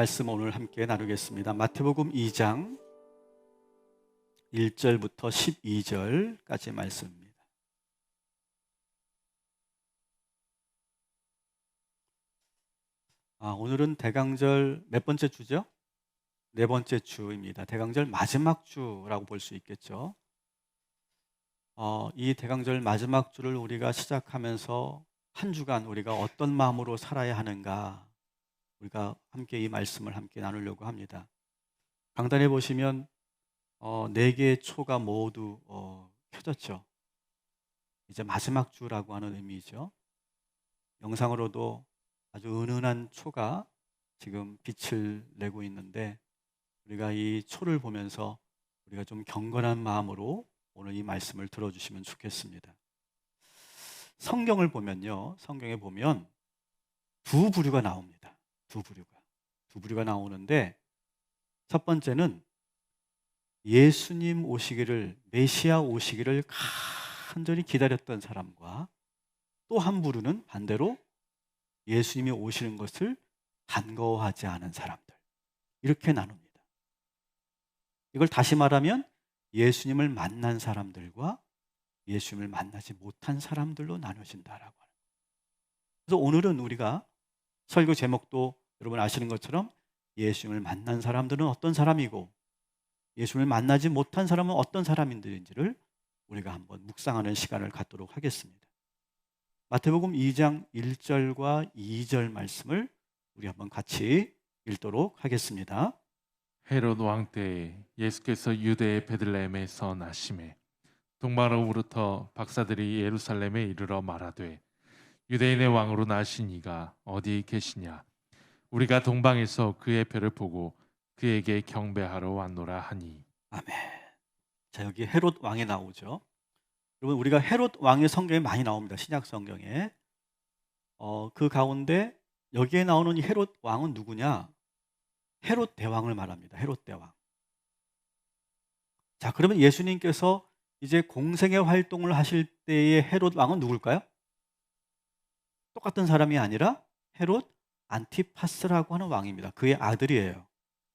말씀 오늘 함께 나누겠습니다. 마태복음 2장 1절부터 12절까지 말씀입니다. 오늘은 대강절 몇 번째 주죠? 네 번째 주입니다. 대강절 마지막 주라고 볼 수 있겠죠. 이 대강절 마지막 주를 우리가 시작하면서 한 주간 우리가 어떤 마음으로 살아야 하는가, 우리가 함께 이 말씀을 함께 나누려고 합니다. 강단에 보시면 4개의 초가 모두 켜졌죠. 이제 마지막 주라고 하는 의미죠. 영상으로도 아주 은은한 초가 지금 빛을 내고 있는데, 우리가 이 초를 보면서 우리가 좀 경건한 마음으로 오늘 이 말씀을 들어주시면 좋겠습니다. 성경을 보면요, 성경에 보면 두 부류가 나옵니다. 두 부류가 나오는데, 첫 번째는 예수님 오시기를, 메시아 오시기를 간절히 기다렸던 사람과, 또 한 부류는 반대로 예수님이 오시는 것을 반가워하지 않은 사람들, 이렇게 나눕니다. 이걸 다시 말하면 예수님을 만난 사람들과 예수님을 만나지 못한 사람들로 나눠진다라고 하는 거예요. 그래서 오늘은 우리가 설교 제목도 여러분 아시는 것처럼 예수님을 만난 사람들은 어떤 사람이고 예수님을 만나지 못한 사람은 어떤 사람인지를 우리가 한번 묵상하는 시간을 갖도록 하겠습니다. 마태복음 2장 1절과 2절 말씀을 우리 한번 같이 읽도록 하겠습니다. 헤롯 왕 때에 예수께서 유대의 베들레헴에서 나시매 동방으로부터 박사들이 예루살렘에 이르러 말하되 유대인의 왕으로 나신 이가 어디 계시냐? 우리가 동방에서 그의 별을 보고 그에게 경배하러 왔노라 하니. 아멘. 자, 여기 헤롯 왕이 나오죠. 여러분, 우리가 헤롯 왕의 성경에 많이 나옵니다. 신약 성경에. 그 가운데 여기에 나오는 이 헤롯 왕은 누구냐? 헤롯 대왕을 말합니다. 헤롯 대왕. 자, 그러면 예수님께서 이제 공생의 활동을 하실 때의 헤롯 왕은 누굴까요? 똑같은 사람이 아니라 헤롯 안티파스라고 하는 왕입니다. 그의 아들이에요.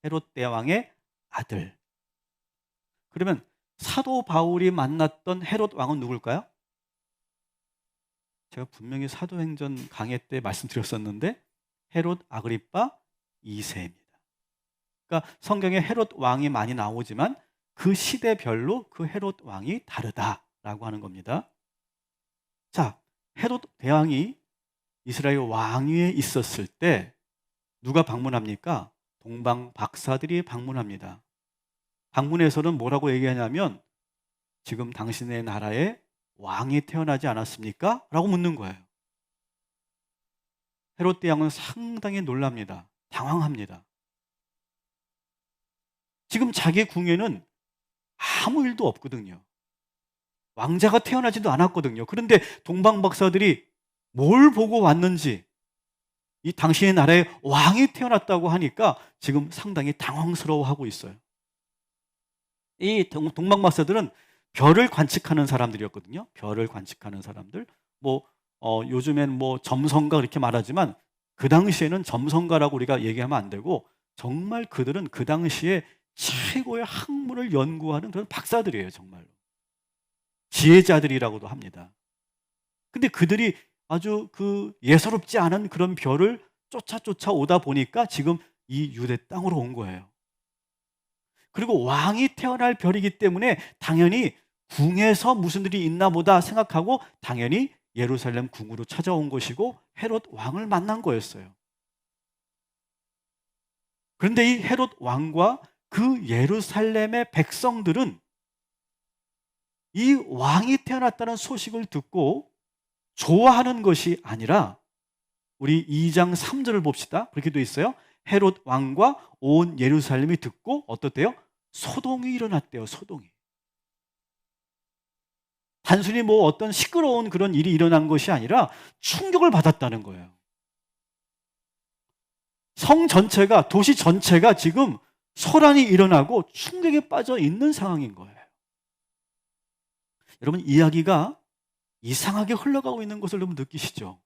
헤롯 대왕의 아들. 그러면 사도 바울이 만났던 헤롯 왕은 누굴까요? 제가 분명히 사도행전 강해 때 말씀드렸었는데 헤롯 아그리파 2세입니다. 그러니까 성경에 헤롯 왕이 많이 나오지만 그 시대별로 그 헤롯 왕이 다르다라고 하는 겁니다. 자, 헤롯 대왕이 이스라엘 왕위에 있었을 때 누가 방문합니까? 동방 박사들이 방문합니다. 방문해서는 뭐라고 얘기하냐면, 지금 당신의 나라에 왕이 태어나지 않았습니까? 라고 묻는 거예요. 헤롯 대왕은 상당히 놀랍니다. 당황합니다. 지금 자기 궁에는 아무 일도 없거든요. 왕자가 태어나지도 않았거든요. 그런데 동방 박사들이 뭘 보고 왔는지, 이 당신의 나라에 왕이 태어났다고 하니까 지금 상당히 당황스러워하고 있어요. 이 동방 박사들은 별을 관측하는 사람들이었거든요. 별을 관측하는 사람들. 요즘엔 점성가 그렇게 말하지만 그 당시에는 점성가라고 우리가 얘기하면 안 되고, 정말 그들은 그 당시에 최고의 학문을 연구하는 그런 박사들이에요. 정말로 지혜자들이라고도 합니다. 근데 그들이 아주 그 예사롭지 않은 그런 별을 쫓아 오다 보니까 지금 이 유대 땅으로 온 거예요. 그리고 왕이 태어날 별이기 때문에 당연히 궁에서 무슨 일이 있나 보다 생각하고 당연히 예루살렘 궁으로 찾아온 것이고 헤롯 왕을 만난 거였어요. 그런데 이 헤롯 왕과 그 예루살렘의 백성들은 이 왕이 태어났다는 소식을 듣고 좋아하는 것이 아니라, 우리 2장 3절을 봅시다. 그렇게 돼 있어요. 헤롯 왕과 온 예루살렘이 듣고 어떻대요? 소동이 일어났대요. 소동이. 단순히 어떤 시끄러운 그런 일이 일어난 것이 아니라 충격을 받았다는 거예요. 성 전체가, 도시 전체가 지금 소란이 일어나고 충격에 빠져 있는 상황인 거예요. 여러분, 이야기가 이상하게 흘러가고 있는 것을 여러분 느끼시죠?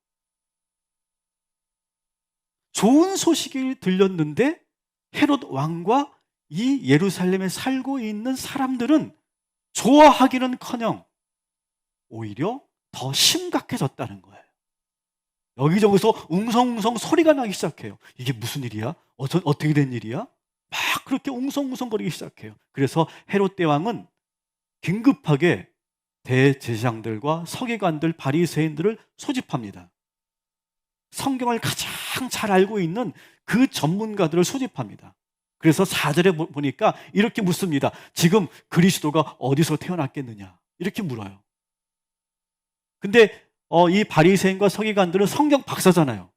좋은 소식이 들렸는데 헤롯 왕과 이 예루살렘에 살고 있는 사람들은 좋아하기는커녕 오히려 더 심각해졌다는 거예요. 여기저기서 웅성웅성 소리가 나기 시작해요. 이게 무슨 일이야? 어떻게 된 일이야? 막 그렇게 웅성웅성거리기 시작해요. 그래서 헤롯 대왕은 긴급하게 대제사장들과 서기관들, 바리새인들을 소집합니다. 성경을 가장 잘 알고 있는 그 전문가들을 소집합니다. 그래서 4절에 보니까 이렇게 묻습니다. 지금 그리스도가 어디서 태어났겠느냐? 이렇게 물어요. 근데 이 바리새인과 서기관들은 성경 박사잖아요.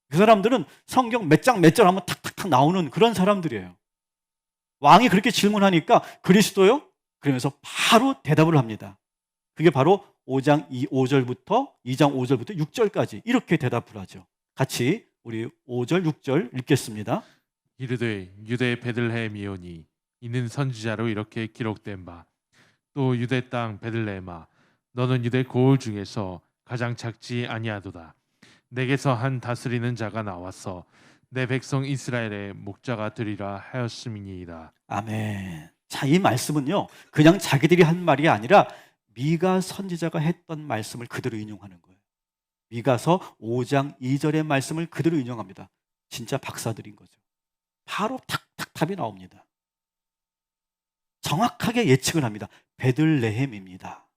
그 사람들은 성경 몇 장 몇 절 하면 탁탁탁 나오는 그런 사람들이에요. 왕이 그렇게 질문하니까 그리스도요? 그러면서 바로 대답을 합니다. 그게 바로 5장 5절부터 2장 5절부터 6절까지 이렇게 대답을 하죠. 같이 우리 5절 6절 읽겠습니다. 이르되 유대 베들레헴이오니 이는 선지자로 이렇게 기록된 바 또 유대 땅 베들레헴아 너는 유대 고을 중에서 가장 작지 아니하도다. 내게서 한 다스리는 자가 나와서 내 백성 이스라엘의 목자가 되리라 하였음이니이다. 아멘. 자, 이 말씀은요, 그냥 자기들이 한 말이 아니라 미가 선지자가 했던 말씀을 그대로 인용하는 거예요. 미가서 5장 2절의 말씀을 그대로 인용합니다. 진짜 박사들인 거죠. 바로 탁탁 답이 나옵니다. 정확하게 예측을 합니다. 베들레헴입니다.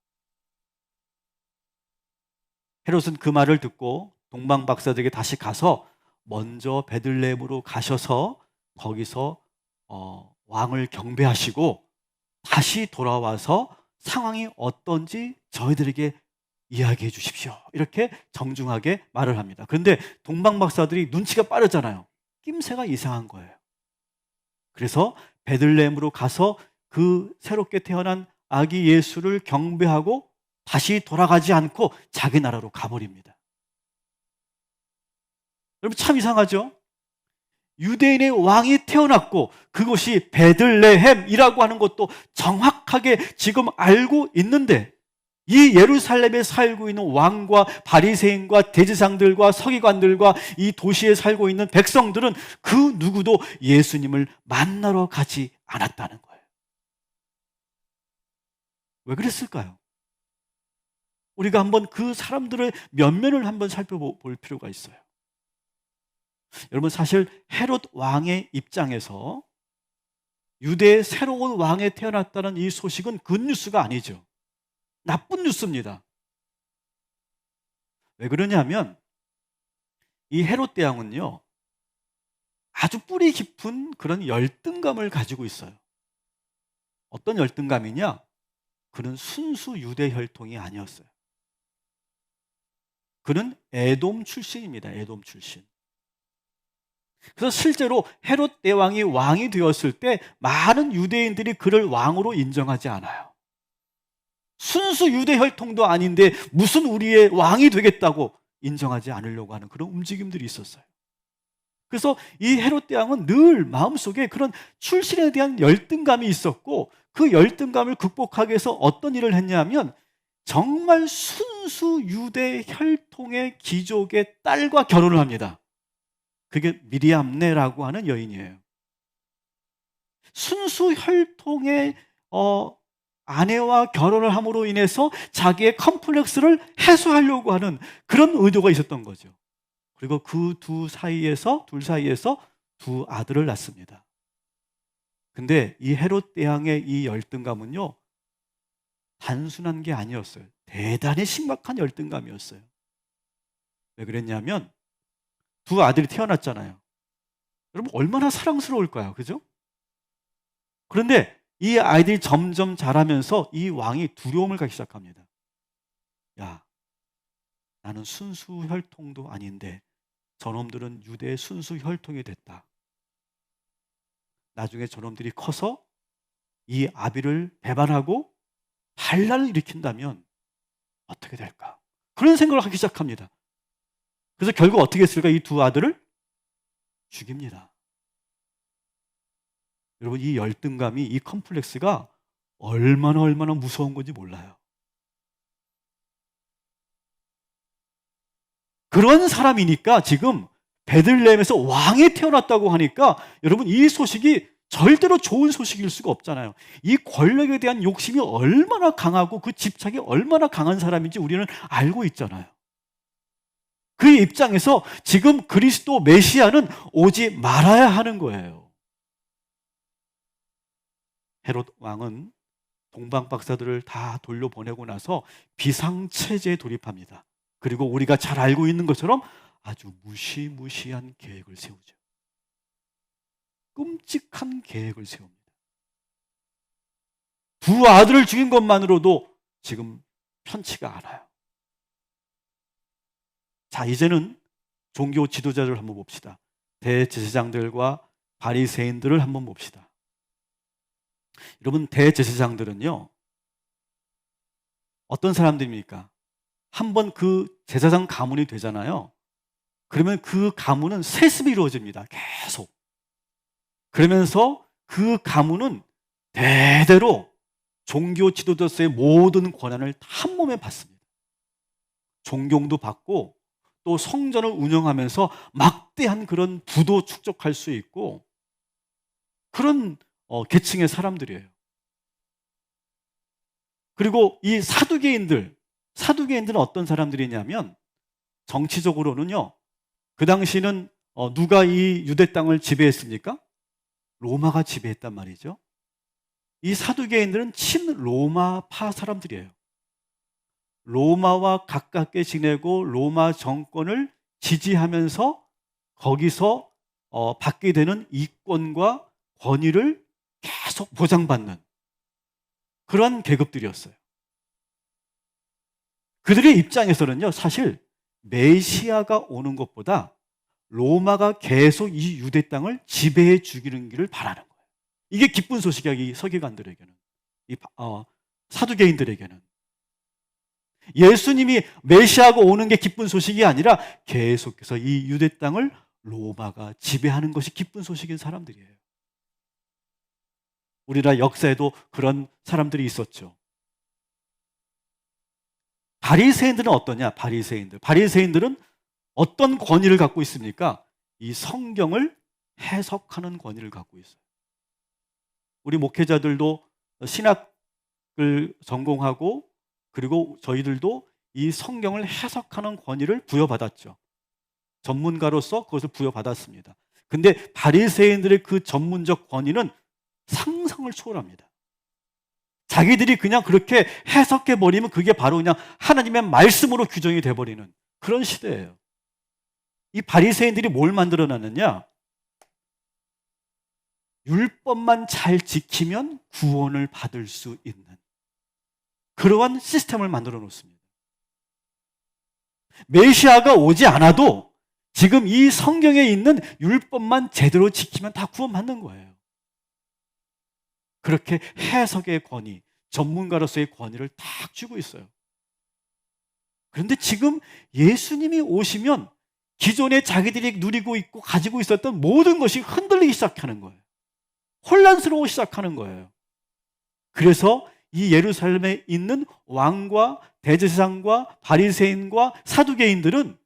헤롯은 그 말을 듣고 동방 박사들에게 다시 가서 먼저 베들레헴으로 가셔서 거기서 왕을 경배하시고 다시 돌아와서 상황이 어떤지 저희들에게 이야기해 주십시오. 이렇게 정중하게 말을 합니다. 그런데 동방 박사들이 눈치가 빠르잖아요. 낌새가 이상한 거예요. 그래서 베들레헴으로 가서 그 새롭게 태어난 아기 예수를 경배하고 다시 돌아가지 않고 자기 나라로 가버립니다. 여러분 참 이상하죠? 유대인의 왕이 태어났고 그곳이 베들레헴이라고 하는 것도 정확하게 지금 알고 있는데 이 예루살렘에 살고 있는 왕과 바리새인과 대제사장들과 서기관들과 이 도시에 살고 있는 백성들은 그 누구도 예수님을 만나러 가지 않았다는 거예요. 왜 그랬을까요? 우리가 한번 그 사람들의 면면을 한번 살펴볼 필요가 있어요. 여러분 사실 헤롯 왕의 입장에서 유대의 새로운 왕에 태어났다는 이 소식은 굿뉴스가 아니죠. 나쁜 뉴스입니다. 왜 그러냐면 이 헤롯 대왕은요 아주 뿌리 깊은 그런 열등감을 가지고 있어요. 어떤 열등감이냐? 그는 순수 유대 혈통이 아니었어요. 그는 에돔 출신입니다. 에돔 출신. 그래서 실제로 헤롯 대왕이 왕이 되었을 때 많은 유대인들이 그를 왕으로 인정하지 않아요. 순수 유대 혈통도 아닌데 무슨 우리의 왕이 되겠다고 인정하지 않으려고 하는 그런 움직임들이 있었어요. 그래서 이 헤롯 대왕은 늘 마음속에 그런 출신에 대한 열등감이 있었고 그 열등감을 극복하기 위해서 어떤 일을 했냐면 정말 순수 유대 혈통의 귀족의 딸과 결혼을 합니다. 그게 미리암네라고 하는 여인이에요. 순수 혈통의 아내와 결혼을 함으로 인해서 자기의 컴플렉스를 해소하려고 하는 그런 의도가 있었던 거죠. 그리고 그 둘 사이에서 두 아들을 낳습니다. 근데 이 헤롯 대왕의 이 열등감은요, 단순한 게 아니었어요. 대단히 심각한 열등감이었어요. 왜 그랬냐면 두 아들이 태어났잖아요. 여러분 얼마나 사랑스러울까요? 그죠? 그런데 이 아이들이 점점 자라면서 이 왕이 두려움을 갖기 시작합니다. 야, 나는 순수 혈통도 아닌데 저놈들은 유대의 순수 혈통이 됐다. 나중에 저놈들이 커서 이 아비를 배반하고 반란을 일으킨다면 어떻게 될까? 그런 생각을 하기 시작합니다. 그래서 결국 어떻게 했을까? 이 두 아들을 죽입니다. 여러분 이 열등감이, 이 컴플렉스가 얼마나 무서운 건지 몰라요. 그런 사람이니까 지금 베들레헴에서 왕이 태어났다고 하니까 여러분, 이 소식이 절대로 좋은 소식일 수가 없잖아요. 이 권력에 대한 욕심이 얼마나 강하고 그 집착이 얼마나 강한 사람인지 우리는 알고 있잖아요. 그 입장에서 지금 그리스도 메시아는 오지 말아야 하는 거예요. 헤롯 왕은 동방 박사들을 다 돌려보내고 나서 비상체제에 돌입합니다. 그리고 우리가 잘 알고 있는 것처럼 아주 무시무시한 계획을 세우죠. 끔찍한 계획을 세웁니다. 두 아들을 죽인 것만으로도 지금 편치가 않아요. 자, 이제는 종교 지도자를 한번 봅시다. 대제사장들과 바리새인들을 한번 봅시다. 여러분, 대제사장들은요, 어떤 사람들입니까? 한번 그 제사장 가문이 되잖아요. 그러면 그 가문은 세습이 이루어집니다. 계속. 그러면서 그 가문은 대대로 종교 지도자로서의 모든 권한을 한 몸에 받습니다. 존경도 받고 또 성전을 운영하면서 막대한 그런 부도 축적할 수 있고 그런 계층의 사람들이에요. 그리고 이 사두개인들은 어떤 사람들이냐면 정치적으로는요, 그 당시는 누가 이 유대 땅을 지배했습니까? 로마가 지배했단 말이죠. 이 사두개인들은 친로마파 사람들이에요. 로마와 가깝게 지내고 로마 정권을 지지하면서 거기서 받게 되는 이권과 권위를 계속 보장받는 그런 계급들이었어요. 그들의 입장에서는요, 사실 메시아가 오는 것보다 로마가 계속 이 유대 땅을 지배해 주기는 길을 바라는 거예요. 이게 기쁜 소식이야, 이 서기관들에게는, 이 사두개인들에게는. 예수님이 메시아가 오는 게 기쁜 소식이 아니라 계속해서 이 유대 땅을 로마가 지배하는 것이 기쁜 소식인 사람들이에요. 우리나라 역사에도 그런 사람들이 있었죠. 바리새인들은 어떠냐? 바리새인들은 어떤 권위를 갖고 있습니까? 이 성경을 해석하는 권위를 갖고 있어요. 우리 목회자들도 신학을 전공하고 그리고 저희들도 이 성경을 해석하는 권위를 부여받았죠. 전문가로서 그것을 부여받았습니다. 근데 바리새인들의 그 전문적 권위는 상상을 초월합니다. 자기들이 그냥 그렇게 해석해버리면 그게 바로 그냥 하나님의 말씀으로 규정이 돼버리는 그런 시대예요. 이 바리새인들이 뭘 만들어놨느냐? 율법만 잘 지키면 구원을 받을 수 있는 그러한 시스템을 만들어 놓습니다. 메시아가 오지 않아도 지금 이 성경에 있는 율법만 제대로 지키면 다 구원받는 거예요. 그렇게 해석의 권위, 전문가로서의 권위를 딱 쥐고 있어요. 그런데 지금 예수님이 오시면 기존에 자기들이 누리고 있고 가지고 있었던 모든 것이 흔들리기 시작하는 거예요. 혼란스러워 시작하는 거예요. 그래서 이 예루살렘에 있는 왕과 대제사장과 바리새인과 사두개인들은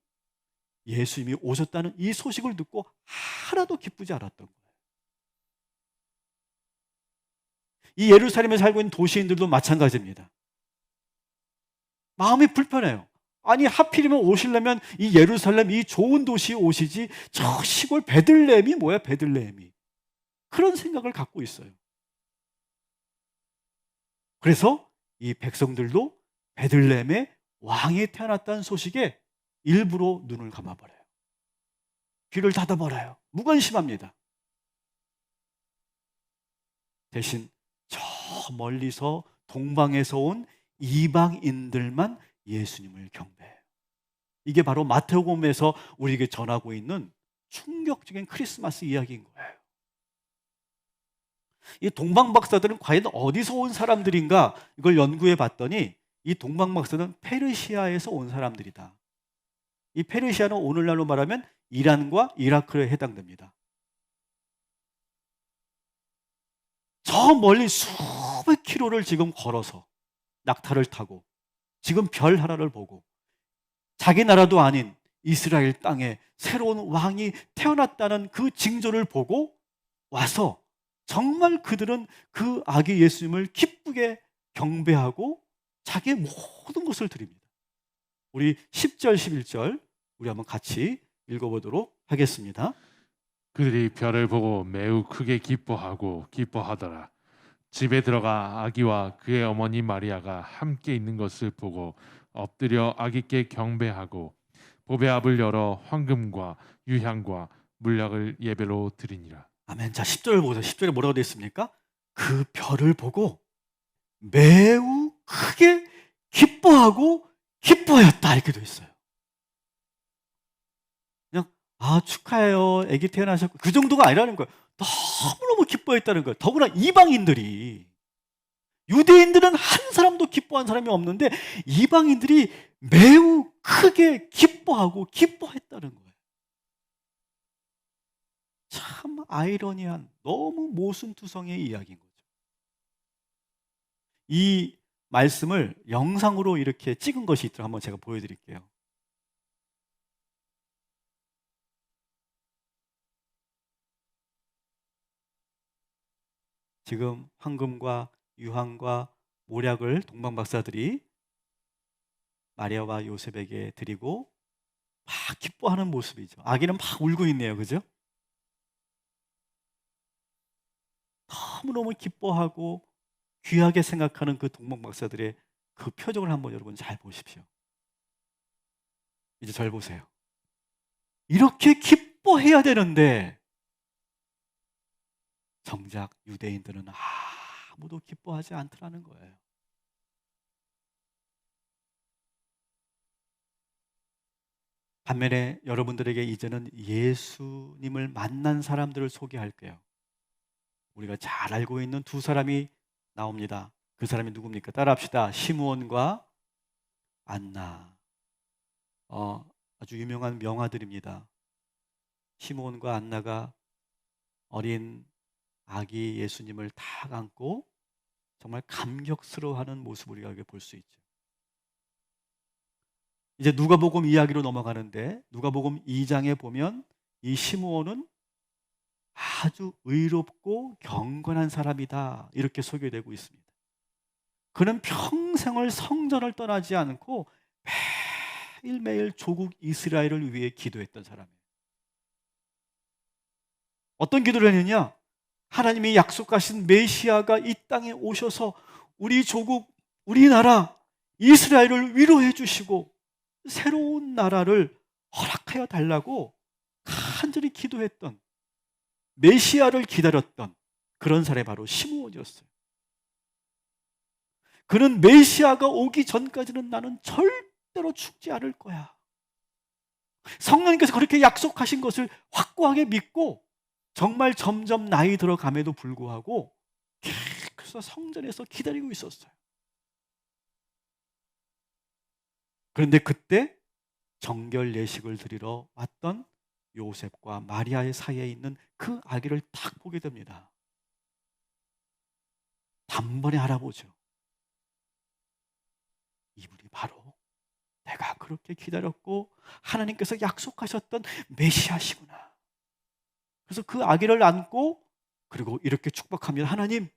예수님이 오셨다는 이 소식을 듣고 하나도 기쁘지 않았던 거예요. 이 예루살렘에 살고 있는 도시인들도 마찬가지입니다. 마음이 불편해요. 아니, 하필이면 오시려면 이 예루살렘, 이 좋은 도시에 오시지 저 시골 베들레헴이 뭐야, 베들레헴이. 그런 생각을 갖고 있어요. 그래서 이 백성들도 베들레헴에 왕이 태어났다는 소식에 일부러 눈을 감아버려요. 귀를 닫아버려요. 무관심합니다. 대신 저 멀리서 동방에서 온 이방인들만 예수님을 경배해요. 이게 바로 마태복음에서 우리에게 전하고 있는 충격적인 크리스마스 이야기인 거예요. 이 동방 박사들은 과연 어디서 온 사람들인가 이걸 연구해 봤더니 이 동방 박사들은 페르시아에서 온 사람들이다. 이 페르시아는 오늘날로 말하면 이란과 이라크에 해당됩니다. 저 멀리 수백 킬로를 지금 걸어서 낙타를 타고 지금 별 하나를 보고 자기 나라도 아닌 이스라엘 땅에 새로운 왕이 태어났다는 그 징조를 보고 와서 정말 그들은 그 아기 예수님을 기쁘게 경배하고 자기의 모든 것을 드립니다. 우리 10절, 11절 우리 한번 같이 읽어보도록 하겠습니다. 그들이 별을 보고 매우 크게 기뻐하더라. 집에 들어가 아기와 그의 어머니 마리아가 함께 있는 것을 보고 엎드려 아기께 경배하고 보배압을 열어 황금과 유향과 물약을 예배로 드리니라. 아멘. 자, 10절 보세요. 10절에 뭐라고 되어 있습니까? 그 별을 보고 매우 크게 기뻐하였다 이렇게 되어 있어요. 그냥 축하해요. 아기 태어나셨고 그 정도가 아니라는 거예요. 너무너무 기뻐했다는 거예요. 더구나 이방인들이, 유대인들은 한 사람도 기뻐한 사람이 없는데 이방인들이 매우 크게 기뻐했다는 거예요. 참 아이러니한, 너무 모순투성의 이야기인 거죠. 이 말씀을 영상으로 이렇게 찍은 것이 있도록 한번 제가 보여드릴게요. 지금 황금과 유황과 모략을 동방박사들이 마리아와 요셉에게 드리고 막 기뻐하는 모습이죠. 아기는 막 울고 있네요. 그죠? 너무너무 기뻐하고 귀하게 생각하는 그 동방박사들의 그 표정을 한번 여러분 잘 보십시오. 이제 절 보세요. 이렇게 기뻐해야 되는데 정작 유대인들은 아무도 기뻐하지 않더라는 거예요. 반면에 여러분들에게 이제는 예수님을 만난 사람들을 소개할게요. 우리가 잘 알고 있는 두 사람이 나옵니다. 그 사람이 누굽니까? 따라합시다. 시므온과 안나. 아주 유명한 명화들입니다. 시므온과 안나가 어린 아기 예수님을 탁 안고 정말 감격스러워하는 모습을 우리가 볼 수 있죠. 이제 누가복음 이야기로 넘어가는데 누가복음 2장에 보면 이 시므온은 아주 의롭고 경건한 사람이다 이렇게 소개되고 있습니다. 그는 평생을 성전을 떠나지 않고 매일매일 조국 이스라엘을 위해 기도했던 사람이에요. 어떤 기도를 했느냐? 하나님이 약속하신 메시아가 이 땅에 오셔서 우리 조국, 우리나라 이스라엘을 위로해 주시고 새로운 나라를 허락하여 달라고 간절히 기도했던, 메시아를 기다렸던 그런 사람이 바로 시므온이었어요. 그는 메시아가 오기 전까지는 나는 절대로 죽지 않을 거야. 성령님께서 그렇게 약속하신 것을 확고하게 믿고 정말 점점 나이 들어감에도 불구하고 계속 성전에서 기다리고 있었어요. 그런데 그때 정결 예식을 드리러 왔던 요셉과 마리아의 사이에 있는 그 아기를 딱 보게 됩니다. 단번에 알아보죠. 이분이 바로 내가 그렇게 기다렸고 하나님께서 약속하셨던 메시아시구나. 그래서 그 아기를 안고 그리고 이렇게 축복합니다. 하나님,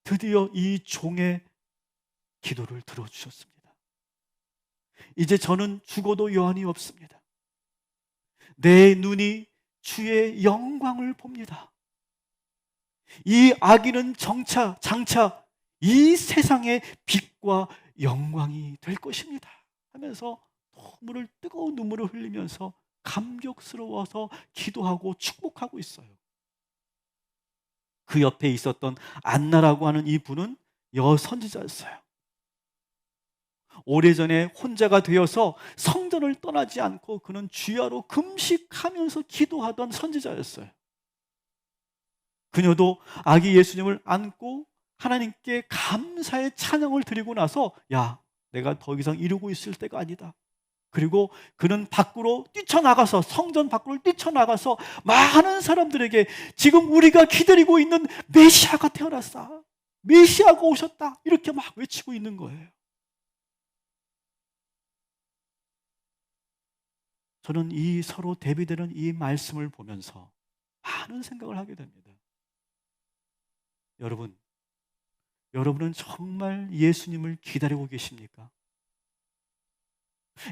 드디어 이 종의 기도를 들어주셨습니다. 이제 저는 죽어도 여한이 없습니다. 내 눈이 주의 영광을 봅니다. 이 아기는 장차 이 세상의 빛과 영광이 될 것입니다 하면서 뜨거운 눈물을 흘리면서 감격스러워서 기도하고 축복하고 있어요. 그 옆에 있었던 안나라고 하는 이 분은 여선지자였어요. 오래전에 혼자가 되어서 성전을 떠나지 않고 그는 주야로 금식하면서 기도하던 선지자였어요. 그녀도 아기 예수님을 안고 하나님께 감사의 찬양을 드리고 나서 야, 내가 더 이상 이러고 있을 때가 아니다. 그리고 그는 밖으로 뛰쳐나가서 성전 밖으로 뛰쳐나가서 많은 사람들에게 지금 우리가 기다리고 있는 메시아가 태어났다. 메시아가 오셨다. 이렇게 막 외치고 있는 거예요. 저는 이 서로 대비되는 이 말씀을 보면서 많은 생각을 하게 됩니다. 여러분은 정말 예수님을 기다리고 계십니까?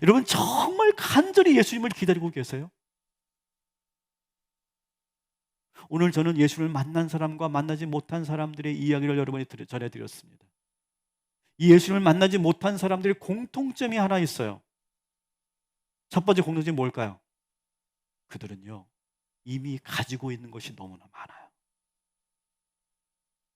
여러분 정말 간절히 예수님을 기다리고 계세요? 오늘 저는 예수를 만난 사람과 만나지 못한 사람들의 이야기를 여러분이 전해드렸습니다. 이 예수님을 만나지 못한 사람들의 공통점이 하나 있어요. 첫 번째 공통점이 뭘까요? 그들은요, 이미 가지고 있는 것이 너무나 많아요.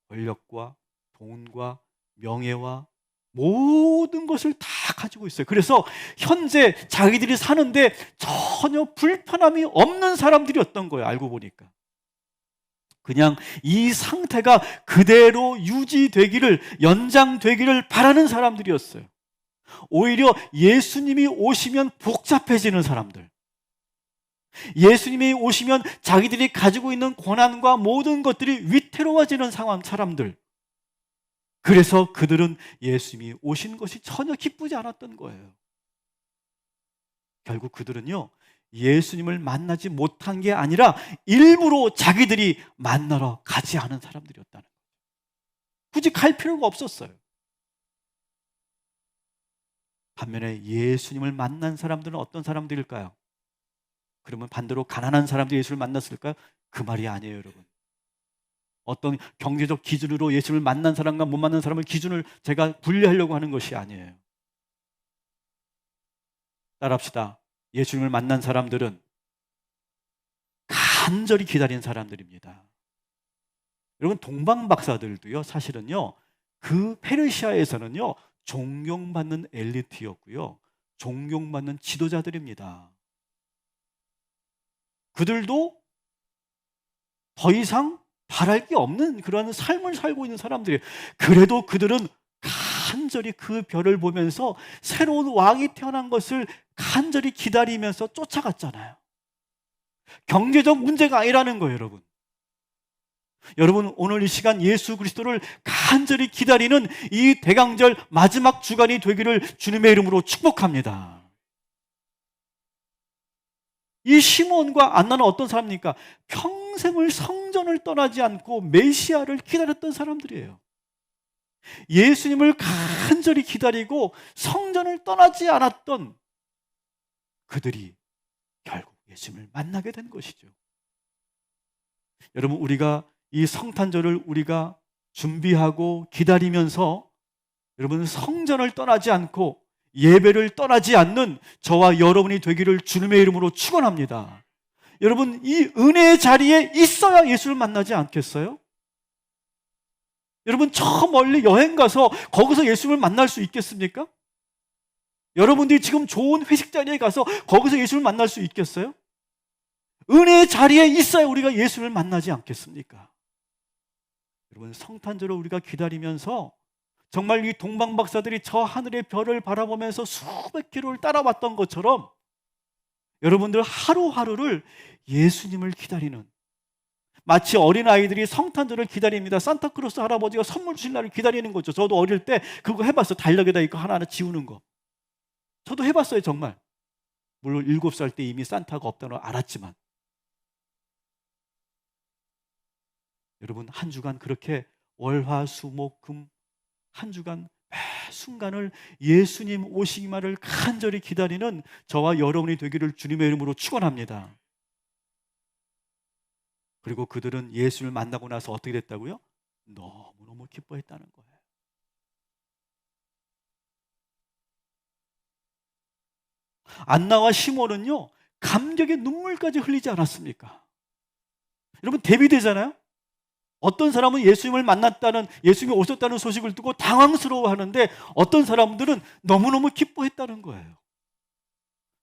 권력과 돈과 명예와 모든 것을 다 가지고 있어요. 그래서 현재 자기들이 사는데 전혀 불편함이 없는 사람들이었던 거예요. 알고 보니까. 그냥 이 상태가 그대로 유지되기를, 연장되기를 바라는 사람들이었어요. 오히려 예수님이 오시면 복잡해지는 사람들, 예수님이 오시면 자기들이 가지고 있는 고난과 모든 것들이 위태로워지는 사람들, 그래서 그들은 예수님이 오신 것이 전혀 기쁘지 않았던 거예요. 결국 그들은요, 예수님을 만나지 못한 게 아니라 일부러 자기들이 만나러 가지 않은 사람들이었다는 거예요. 굳이 갈 필요가 없었어요. 반면에 예수님을 만난 사람들은 어떤 사람들일까요? 그러면 반대로 가난한 사람들이 예수를 만났을까요? 그 말이 아니에요, 여러분. 어떤 경제적 기준으로 예수를 만난 사람과 못 만난 사람을 기준을 제가 분리하려고 하는 것이 아니에요. 따라합시다. 예수님을 만난 사람들은 간절히 기다린 사람들입니다. 여러분, 동방박사들도요, 사실은요, 그 페르시아에서는요, 존경받는 엘리트였고요, 존경받는 지도자들입니다. 그들도 더 이상 바랄 게 없는 그런 삶을 살고 있는 사람들이에요. 그래도 그들은 간절히 그 별을 보면서 새로운 왕이 태어난 것을 간절히 기다리면서 쫓아갔잖아요. 경제적 문제가 아니라는 거예요, 여러분. 여러분, 오늘 이 시간 예수 그리스도를 간절히 기다리는 이 대강절 마지막 주간이 되기를 주님의 이름으로 축복합니다. 이 시몬과 안나는 어떤 사람입니까? 평생을 성전을 떠나지 않고 메시아를 기다렸던 사람들이에요. 예수님을 간절히 기다리고 성전을 떠나지 않았던 그들이 결국 예수님을 만나게 된 것이죠. 여러분, 우리가 이 성탄절을 우리가 준비하고 기다리면서 여러분 성전을 떠나지 않고 예배를 떠나지 않는 저와 여러분이 되기를 주님의 이름으로 축원합니다. 여러분, 이 은혜의 자리에 있어야 예수를 만나지 않겠어요? 여러분, 저 멀리 여행 가서 거기서 예수를 만날 수 있겠습니까? 여러분들이 지금 좋은 회식 자리에 가서 거기서 예수를 만날 수 있겠어요? 은혜의 자리에 있어야 우리가 예수를 만나지 않겠습니까? 여러분, 성탄절을 우리가 기다리면서 정말 이 동방박사들이 저 하늘의 별을 바라보면서 수백 킬로를 따라왔던 것처럼 여러분들 하루하루를 예수님을 기다리는, 마치 어린아이들이 성탄절을 기다립니다. 산타크로스 할아버지가 선물 주실 날을 기다리는 거죠. 저도 어릴 때 그거 해봤어요. 달력에다 이거 하나하나 지우는 거. 저도 해봤어요, 정말. 물론 7살 때 이미 산타가 없다는 걸 알았지만. 여러분, 한 주간 그렇게 월화수목금 한 주간 매 순간을 예수님 오시기만을 간절히 기다리는 저와 여러분이 되기를 주님의 이름으로 축원합니다. 그리고 그들은 예수를 만나고 나서 어떻게 됐다고요? 너무너무 기뻐했다는 거예요. 안나와 시몬은요, 감격의 눈물까지 흘리지 않았습니까? 여러분, 대비되잖아요? 어떤 사람은 예수님을 만났다는, 예수님이 오셨다는 소식을 듣고 당황스러워하는데 어떤 사람들은 너무너무 기뻐했다는 거예요.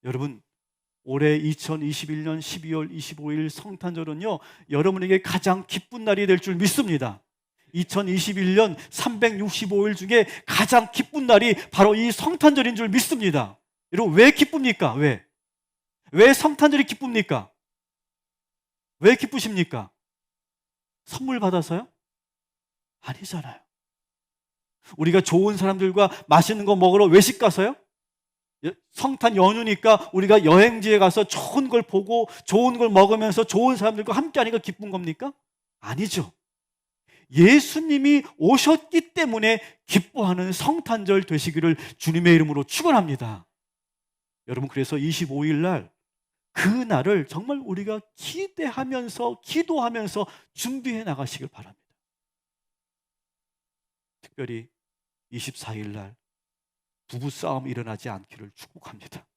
여러분, 올해 2021년 12월 25일 성탄절은요, 여러분에게 가장 기쁜 날이 될 줄 믿습니다. 2021년 365일 중에 가장 기쁜 날이 바로 이 성탄절인 줄 믿습니다. 여러분, 왜 기쁩니까? 왜 성탄절이 기쁩니까? 왜 기쁘십니까? 선물 받아서요? 아니잖아요. 우리가 좋은 사람들과 맛있는 거 먹으러 외식 가서요? 성탄 연휴니까 우리가 여행지에 가서 좋은 걸 보고 좋은 걸 먹으면서 좋은 사람들과 함께하니까 기쁜 겁니까? 아니죠. 예수님이 오셨기 때문에 기뻐하는 성탄절 되시기를 주님의 이름으로 축원합니다. 여러분, 그래서 25일 날 그 날을 정말 우리가 기대하면서 기도하면서 준비해 나가시길 바랍니다. 특별히 24일 날 부부싸움 일어나지 않기를 축복합니다.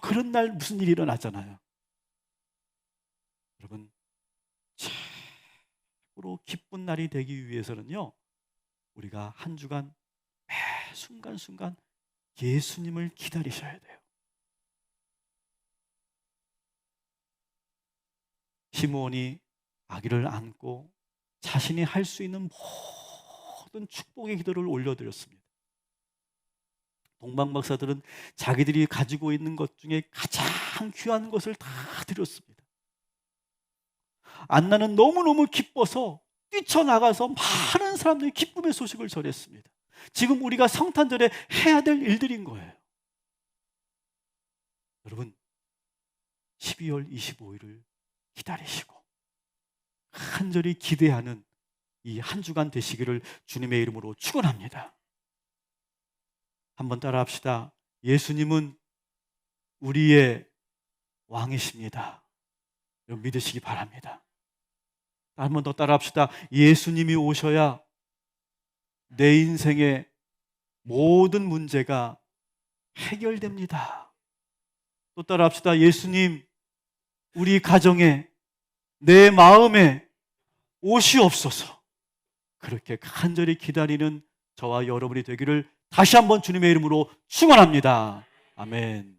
그런 날 무슨 일이 일어나잖아요. 여러분, 최고로 기쁜 날이 되기 위해서는요, 우리가 한 주간 매 순간순간 예수님을 기다리셔야 돼요. 시므온이 아기를 안고 자신이 할 수 있는 모든 축복의 기도를 올려드렸습니다. 동방박사들은 자기들이 가지고 있는 것 중에 가장 귀한 것을 다 드렸습니다. 안나는 너무너무 기뻐서 뛰쳐나가서 많은 사람들이 기쁨의 소식을 전했습니다. 지금 우리가 성탄절에 해야 될 일들인 거예요. 여러분, 12월 25일을 기다리시고 간절히 기대하는 이 한 주간 되시기를 주님의 이름으로 축원합니다. 한번 따라합시다. 예수님은 우리의 왕이십니다. 여러분, 믿으시기 바랍니다. 한 번 더 따라합시다. 예수님이 오셔야 내 인생의 모든 문제가 해결됩니다. 또 따라합시다. 예수님, 우리 가정에, 내 마음에 오시옵소서. 그렇게 간절히 기다리는 저와 여러분이 되기를 다시 한번 주님의 이름으로 축원합니다. 아멘.